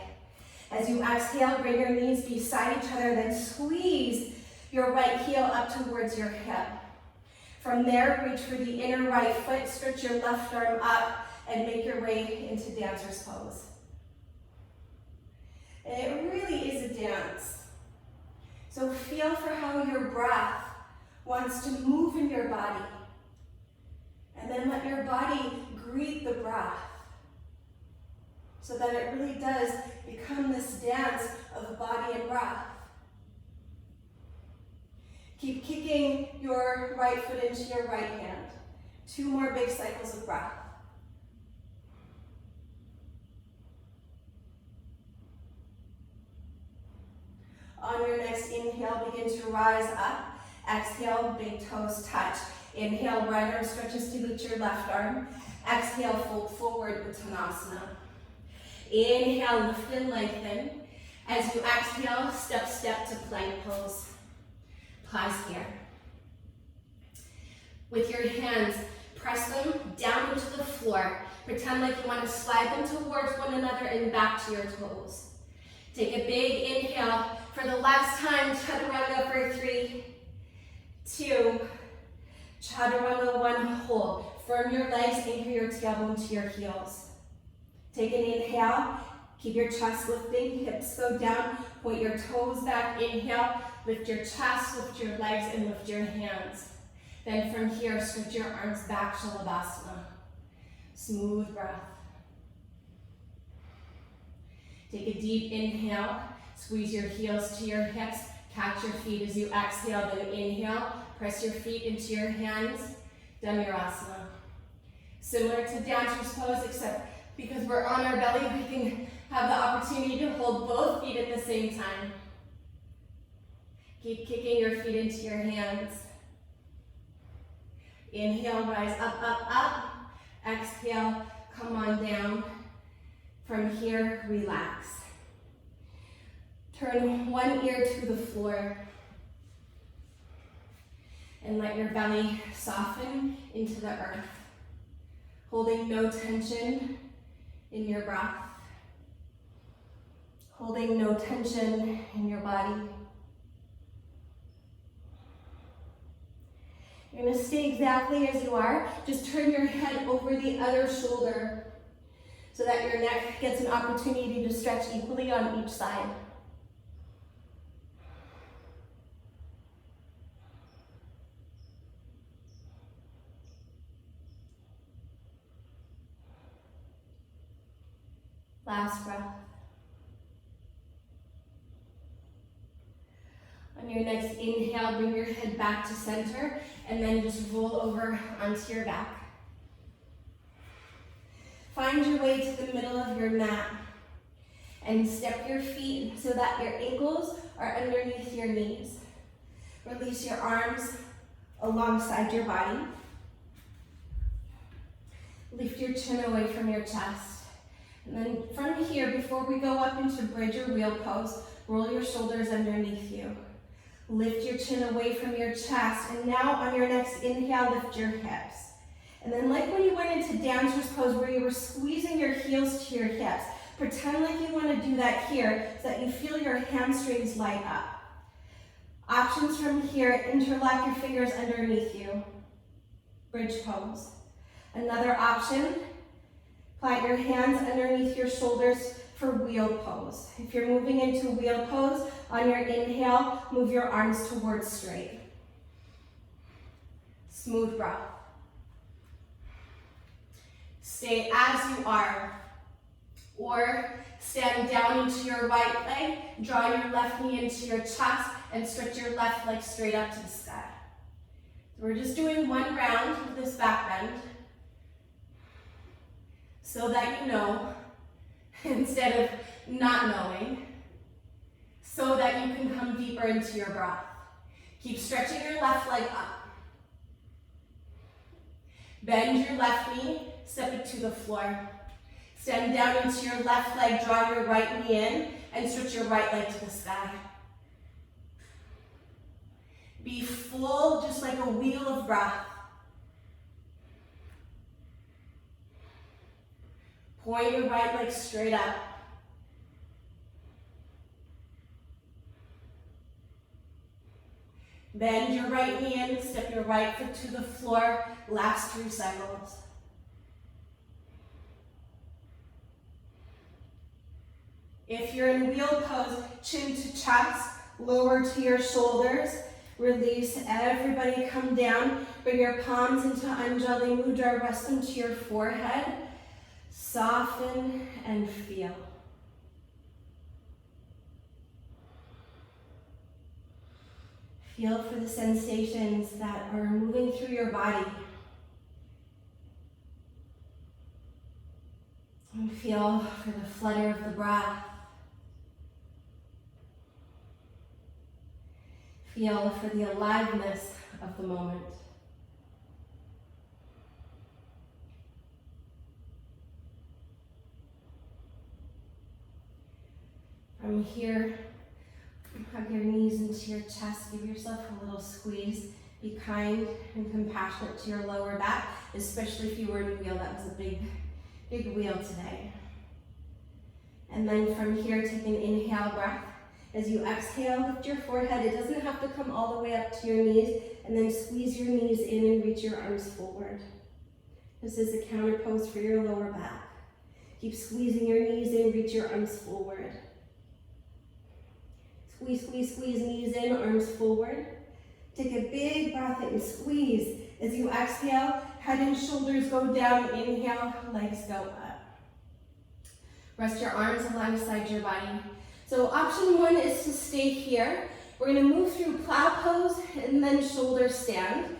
As you exhale, bring your knees beside each other, then squeeze your right heel up towards your hip. From there, reach for the inner right foot, stretch your left arm up, and make your way into dancer's pose. And it really is a dance. So feel for how your breath wants to move in your body. And then let your body greet the breath so that it really does become this dance of body and breath. Keep kicking your right foot into your right hand. 2 more big cycles of breath. On your next inhale, begin to rise up. Exhale, big toes touch. Inhale, right arm stretches to meet your left arm. Exhale, fold forward, Uttanasana. Inhale, lift and lengthen. As you exhale, step to plank pose. Pause here. With your hands, press them down into the floor. Pretend like you want to slide them towards one another and back to your toes. Take a big inhale. For the last time, chaturanga for 3, 2, chaturanga 1, hold. Firm your legs, anchor your tailbone to your heels. Take an inhale, Keep your chest lifting, hips go down, point your toes back, inhale, lift your chest, lift your legs, and lift your hands. Then from here, stretch your arms back, Shalabhasana. Smooth breath. Take a deep inhale, squeeze your heels to your hips, catch your feet as you exhale, then inhale, press your feet into your hands, Dhammirasana. Similar to dancer's pose, except because we're on our belly, we can have the opportunity to hold both feet at the same time. Keep kicking your feet into your hands. Inhale, rise up, up, up. Exhale, come on down. From here, relax. Turn one ear to the floor. And let your belly soften into the earth. Holding no tension in your breath. Holding no tension in your body. You're going to stay exactly as you are. Just turn your head over the other shoulder so that your neck gets an opportunity to stretch equally on each side. Last breath. On your next inhale, bring your head back to center and then just roll over onto your back. Find your way to the middle of your mat and step your feet so that your ankles are underneath your knees. Release your arms alongside your body. Lift your chin away from your chest. And then from here, before we go up into bridge or wheel pose, roll your shoulders underneath you. Lift your chin away from your chest, and now on your next inhale, lift your hips. And then like when you went into dancer's pose where you were squeezing your heels to your hips, pretend like you want to do that here so that you feel your hamstrings light up. Options from here, interlock your fingers underneath you. Bridge pose. Another option, plant your hands underneath your shoulders for wheel pose. If you're moving into wheel pose, on your inhale, move your arms towards straight. Smooth breath. Stay as you are, or stand down into your right leg, draw your left knee into your chest, and stretch your left leg straight up to the sky. So we're just doing one round of this back bend, so that you know, instead of not knowing, so that you can come deeper into your breath. Keep stretching your left leg up. Bend your left knee, step it to the floor. Stand down into your left leg, draw your right knee in, and stretch your right leg to the sky. Be full, just like a wheel of breath. Point your right leg straight up. Bend your right knee in, step your right foot to the floor, last 3 cycles. If you're in wheel pose, chin to chest, lower to your shoulders, release, everybody come down, bring your palms into Anjali Mudra, rest into your forehead, soften and feel. Feel for the sensations that are moving through your body. And feel for the flutter of the breath. Feel for the aliveness of the moment. From here, hug your knees into your chest, give yourself a little squeeze. Be kind and compassionate to your lower back, especially if you were in a wheel. That was a big wheel today. And then from here, take an inhale breath. As you exhale, lift your forehead. It doesn't have to come all the way up to your knees. And then squeeze your knees in and reach your arms forward. This is a counter pose for your lower back. Keep squeezing your knees in, reach your arms forward. Squeeze, squeeze, squeeze, knees in, arms forward. Take a big breath in, squeeze. As you exhale, head and shoulders go down. Inhale, legs go up. Rest your arms alongside your body. So option one is to stay here. We're gonna move through plow pose and then shoulder stand.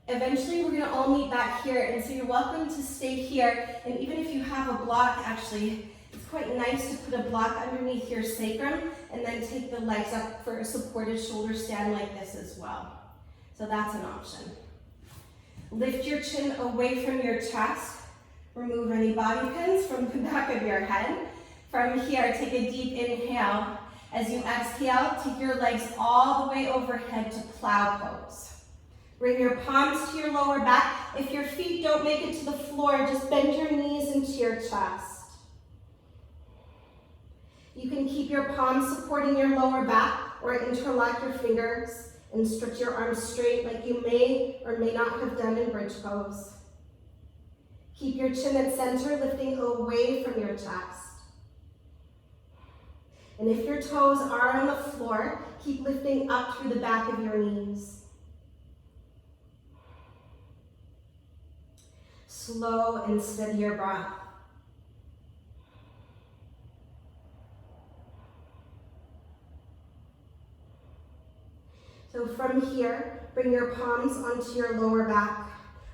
Eventually, we're gonna all meet back here, and so you're welcome to stay here. And even if you have a block, actually, it's quite nice to put a block underneath your sacrum and then take the legs up for a supported shoulder stand like this as well. So that's an option. Lift your chin away from your chest. Remove any bobby pins from the back of your head. From here, take a deep inhale. As you exhale, take your legs all the way overhead to plow pose. Bring your palms to your lower back. If your feet don't make it to the floor, just bend your knees into your chest. You can keep your palms supporting your lower back or interlock your fingers and stretch your arms straight like you may or may not have done in bridge pose. Keep your chin at center, lifting away from your chest. And if your toes are on the floor, keep lifting up through the back of your knees. Slow and steady your breath. So from here, bring your palms onto your lower back.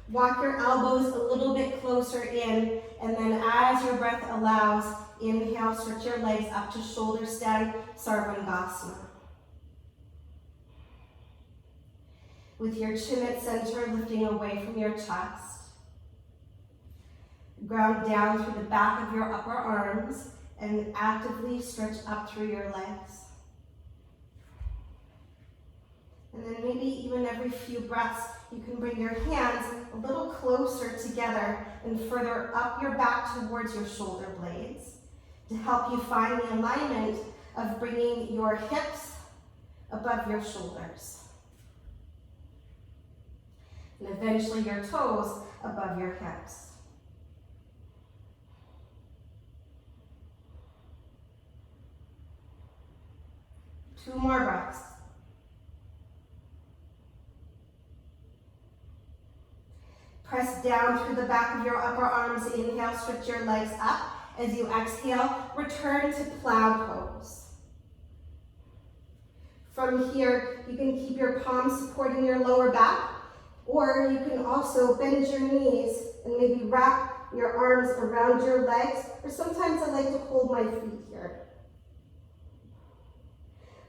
Walk your elbows a little bit closer in, and then as your breath allows, inhale, stretch your legs up to shoulder stand, Sarvangasana. With your chin at center, lifting away from your chest. Ground down through the back of your upper arms and actively stretch up through your legs. And then maybe even every few breaths, you can bring your hands a little closer together and further up your back towards your shoulder blades to help you find the alignment of bringing your hips above your shoulders. And eventually your toes above your hips. Two more breaths. Press down through the back of your upper arms. Inhale, stretch your legs up. As you exhale, return to plow pose. From here, you can keep your palms supporting your lower back, or you can also bend your knees and maybe wrap your arms around your legs, or sometimes I like to hold my feet here.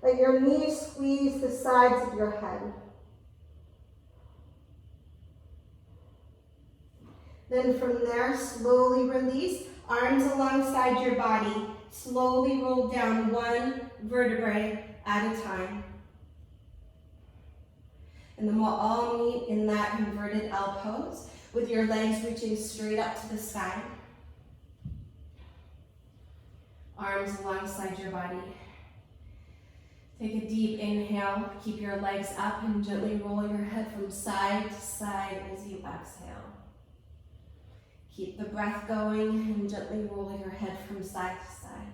Let your knees squeeze the sides of your head. Then from there, slowly release, arms alongside your body. Slowly roll down one vertebrae at a time. And then we'll all meet in that inverted L pose with your legs reaching straight up to the sky. Arms alongside your body. Take a deep inhale, keep your legs up and gently roll your head from side to side as you exhale. Keep the breath going and gently roll your head from side to side.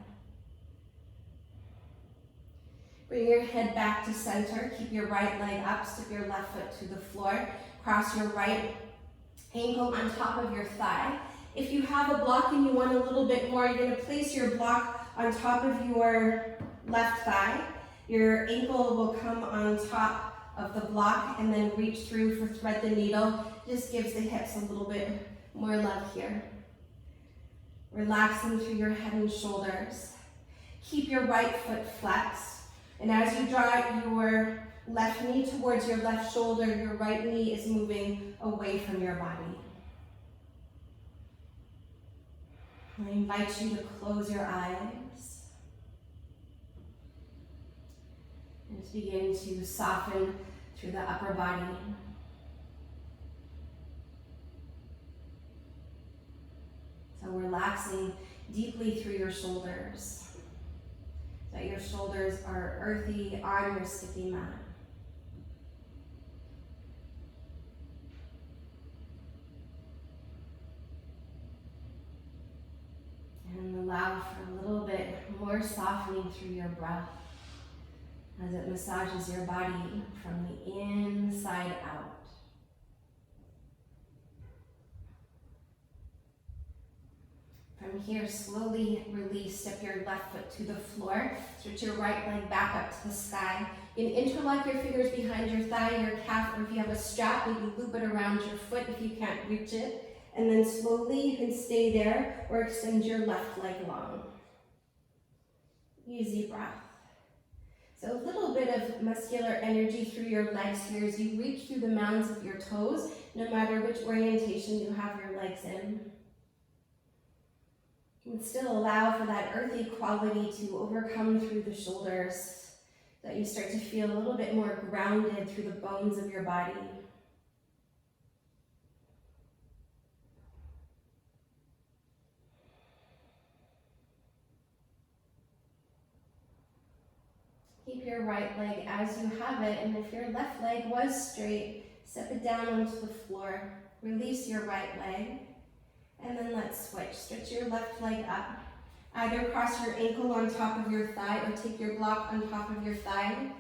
Bring your head back to center. Keep your right leg up, step your left foot to the floor. Cross your right ankle on top of your thigh. If you have a block and you want a little bit more, you're gonna place your block on top of your left thigh. Your ankle will come on top of the block and then reach through for thread the needle. Just gives the hips a little bit more love here. Relaxing through your head and shoulders. Keep your right foot flexed. And as you draw your left knee towards your left shoulder, your right knee is moving away from your body. I invite you to close your eyes. And to begin to soften through the upper body. So relaxing deeply through your shoulders. So your shoulders are earthy on your sticky mat. floor softening through your breath as it massages your body from the inside out. From here, slowly release, step your left foot to the floor, stretch your right leg back up to the sky. You can interlock your fingers behind your thigh, your calf, or if you have a strap, maybe loop it around your foot if you can't reach it. And then slowly you can stay there or extend your left leg long. Easy breath. So a little bit of muscular energy through your legs here as you reach through the mounds of your toes, no matter which orientation you have your legs in. You can still allow for that earthy quality to overcome through the shoulders, so that you start to feel a little bit more grounded through the bones of your body. Keep your right leg as you have it, and if your left leg was straight, step it down onto the floor. Release your right leg, and then let's switch. Stretch your left leg up. Either cross your ankle on top of your thigh or take your block on top of your thigh.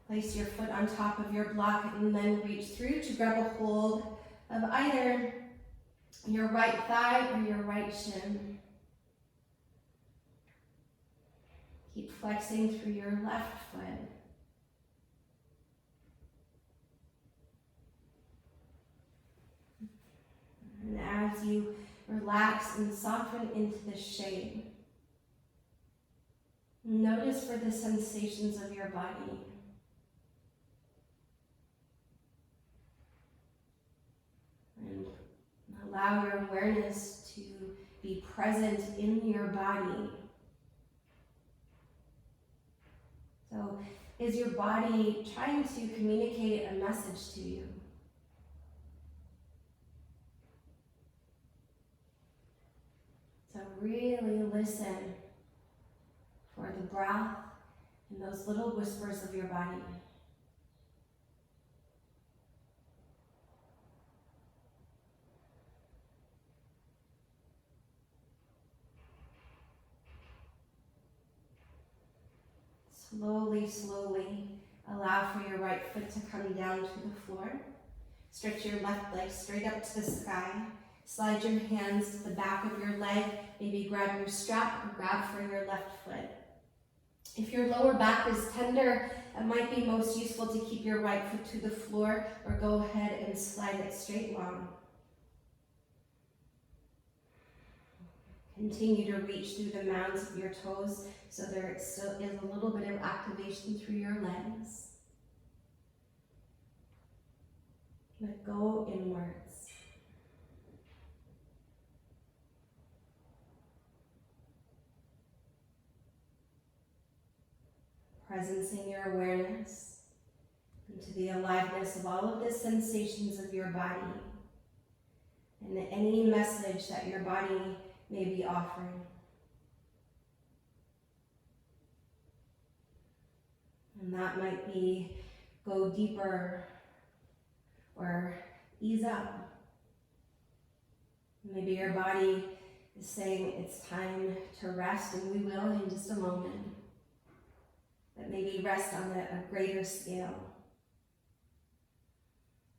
Place your foot on top of your block and then reach through to grab a hold of either your right thigh or your right shin. Keep flexing through your left foot. And as you relax and soften into the shape, notice for the sensations of your body. And allow your awareness to be present in your body. So, is your body trying to communicate a message to you? So really listen for the breath and those little whispers of your body. Slowly, slowly allow for your right foot to come down to the floor. Stretch your left leg straight up to the sky. Slide your hands to the back of your leg. Maybe grab your strap or grab for your left foot. If your lower back is tender, it might be most useful to keep your right foot to the floor or go ahead and slide it straight long. Continue to reach through the mounds of your toes so there still is a little bit of activation through your legs. But go inwards. Presencing your awareness into the aliveness of all of the sensations of your body and any message that your body may be offering. And that might be go deeper or ease up. Maybe your body is saying it's time to rest, and we will in just a moment. But maybe rest on a greater scale.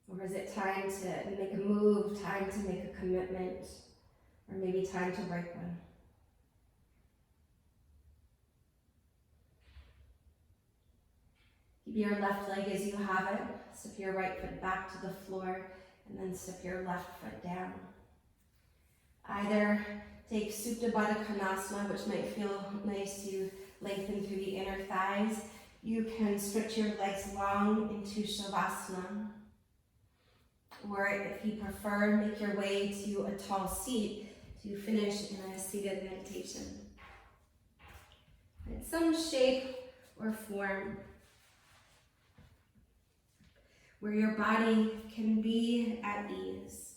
Or is it time to make a move, time to make a commitment, or maybe time to break one? Keep your left leg as you have it. Step your right foot back to the floor, and then step your left foot down. Either take Supta Baddha Konasana, which might feel nice to lengthen through the inner thighs. You can stretch your legs long into Shavasana. Or if you prefer, make your way to a tall seat to finish in a seated meditation. In some shape or form where your body can be at ease.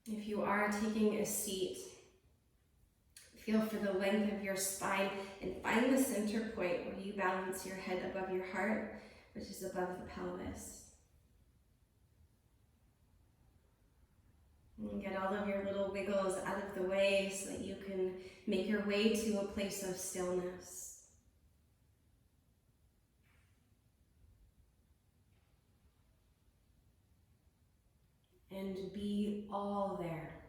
If you are taking a seat, feel for the length of your spine and find the center point where you balance your head above your heart, which is above the pelvis. And get all of your little wiggles out of the way so that you can make your way to a place of stillness. And be all there.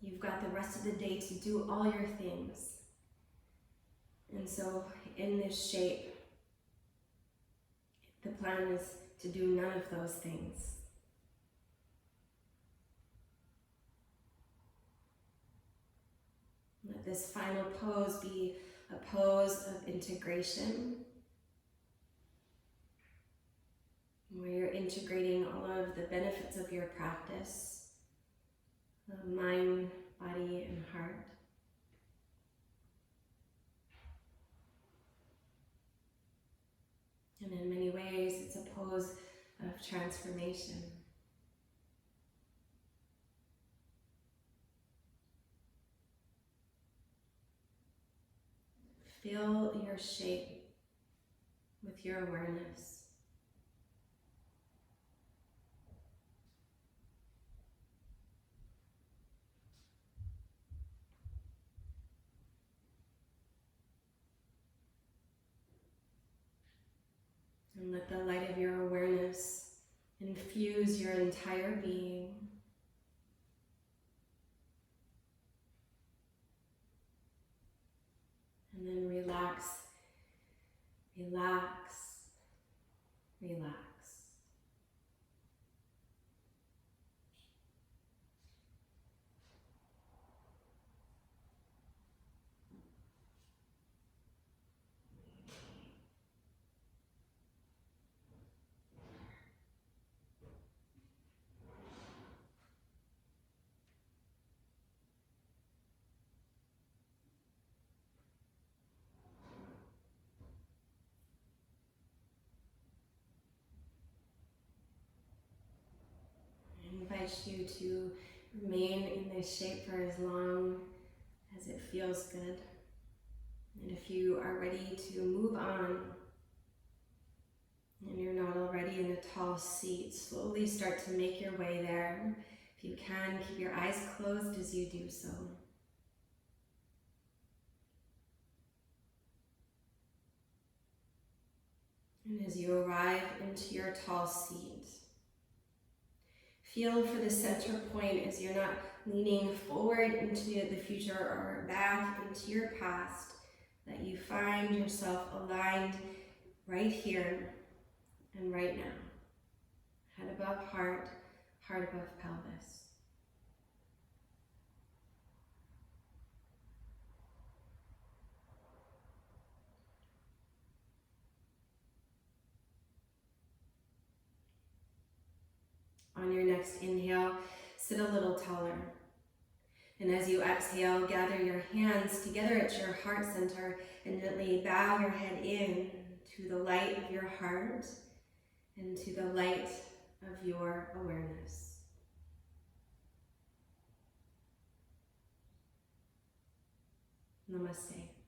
You've got the rest of the day to do all your things. And so in this shape, the plan is to do none of those things. Let this final pose be a pose of integration, where you're integrating all of the benefits of your practice, of mind, body, and heart. And in many ways, it's a pose of transformation. Fill your shape with your awareness. And let the light of your awareness infuse your entire being. And then relax, relax, relax. I invite you to remain in this shape for as long as it feels good. And if you are ready to move on, and you're not already in a tall seat, slowly start to make your way there. If you can, keep your eyes closed as you do so. And as you arrive into your tall seat, feel for the center point as you're not leaning forward into the future or back into your past, that you find yourself aligned right here and right now. Head above heart, heart above pelvis. On your next inhale, sit a little taller. And as you exhale, gather your hands together at your heart center and gently bow your head in to the light of your heart and to the light of your awareness. Namaste.